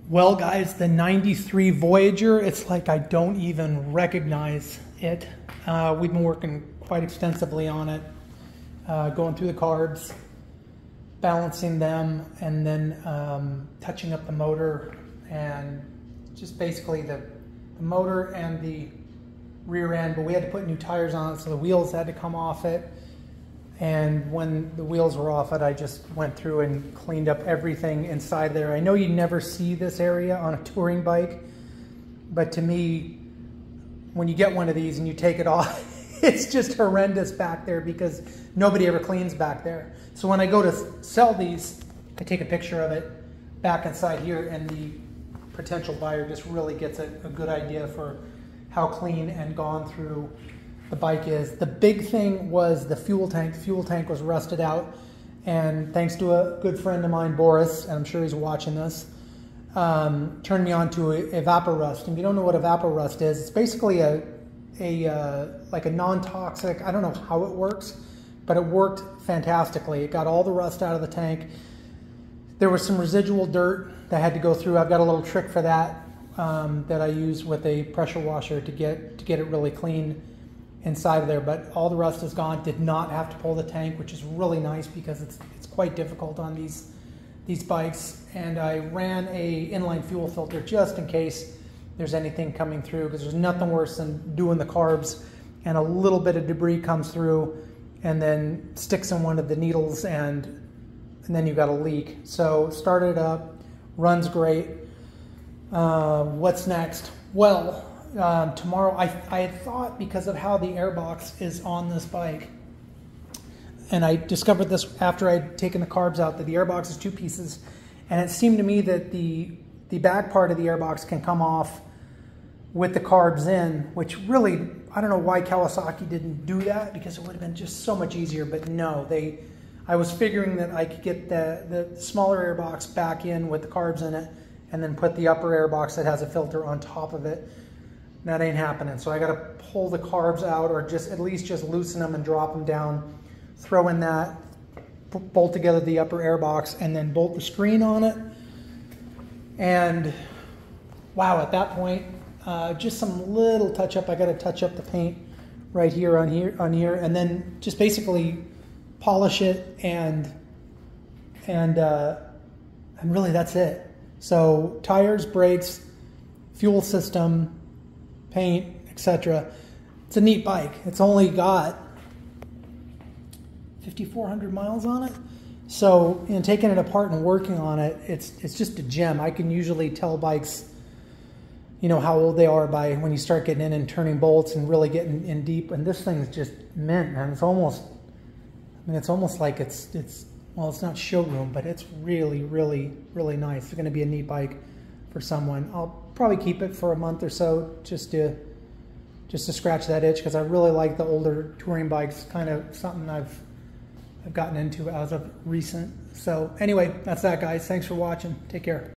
Well, guys, the 93 Voyager, it's like I don't even recognize it. We've been working quite extensively on it, going through the carbs, balancing them, and then touching up the motor, and just basically the motor and the rear end. But we had to put new tires on it, so the wheels had to come off it. And when the wheels were off it, I just went through and cleaned up everything inside there. I know you never see this area on a touring bike, but to me, when you get one of these and you take it off, it's just horrendous back there because nobody ever cleans back there. So when I go to sell these, I take a picture of it back inside here, and the potential buyer just really gets a good idea for how clean and gone through the bike is. The big thing was the fuel tank. The fuel tank was rusted out, and thanks to a good friend of mine, Boris, and I'm sure he's watching this, turned me on to evaporust. And if you don't know what evaporust is, it's basically like a non-toxic, I don't know how it works, but it worked fantastically. It got all the rust out of the tank. There was some residual dirt that had to go through. I've got a little trick for that that I use with a pressure washer to get it really clean inside of there, but all the rust is gone. Did not have to pull the tank, which is really nice because it's quite difficult on these bikes. And I ran a inline fuel filter just in case there's anything coming through, because there's nothing worse than doing the carbs and a little bit of debris comes through and then sticks in one of the needles, and then you got a leak. So started it up, runs great. What's next? Well, tomorrow, I had thought, because of how the airbox is on this bike, and I discovered this after I'd taken the carbs out, that the airbox is two pieces, and it seemed to me that the back part of the airbox can come off with the carbs in, which really, I don't know why Kawasaki didn't do that, because it would have been just so much easier, but no, I was figuring that I could get the smaller airbox back in with the carbs in it, and then put the upper airbox that has a filter on top of it. That ain't happening. So I got to pull the carbs out, or just at least just loosen them and drop them down, throw in that, bolt together the upper airbox, and then bolt the screen on it. And wow, at that point, just some little touch up. I got to touch up the paint right here on here, and then just basically polish it, and really that's it. So tires, brakes, fuel system, paint, etc. It's a neat bike. It's only got 5,400 miles on it. So in taking it apart and working on it, it's just a gem. I can usually tell bikes, you know, how old they are by when you start getting in and turning bolts and really getting in deep. And this thing's just mint, man. It's almost, I mean, it's almost like it's well, it's not showroom, but it's really, really, really nice. It's going to be a neat bike for someone. I'll probably keep it for a month or so just to scratch that itch, because I really like the older touring bikes. Kind of something I've gotten into as of recent. So anyway, that's that, guys. Thanks for watching. Take care.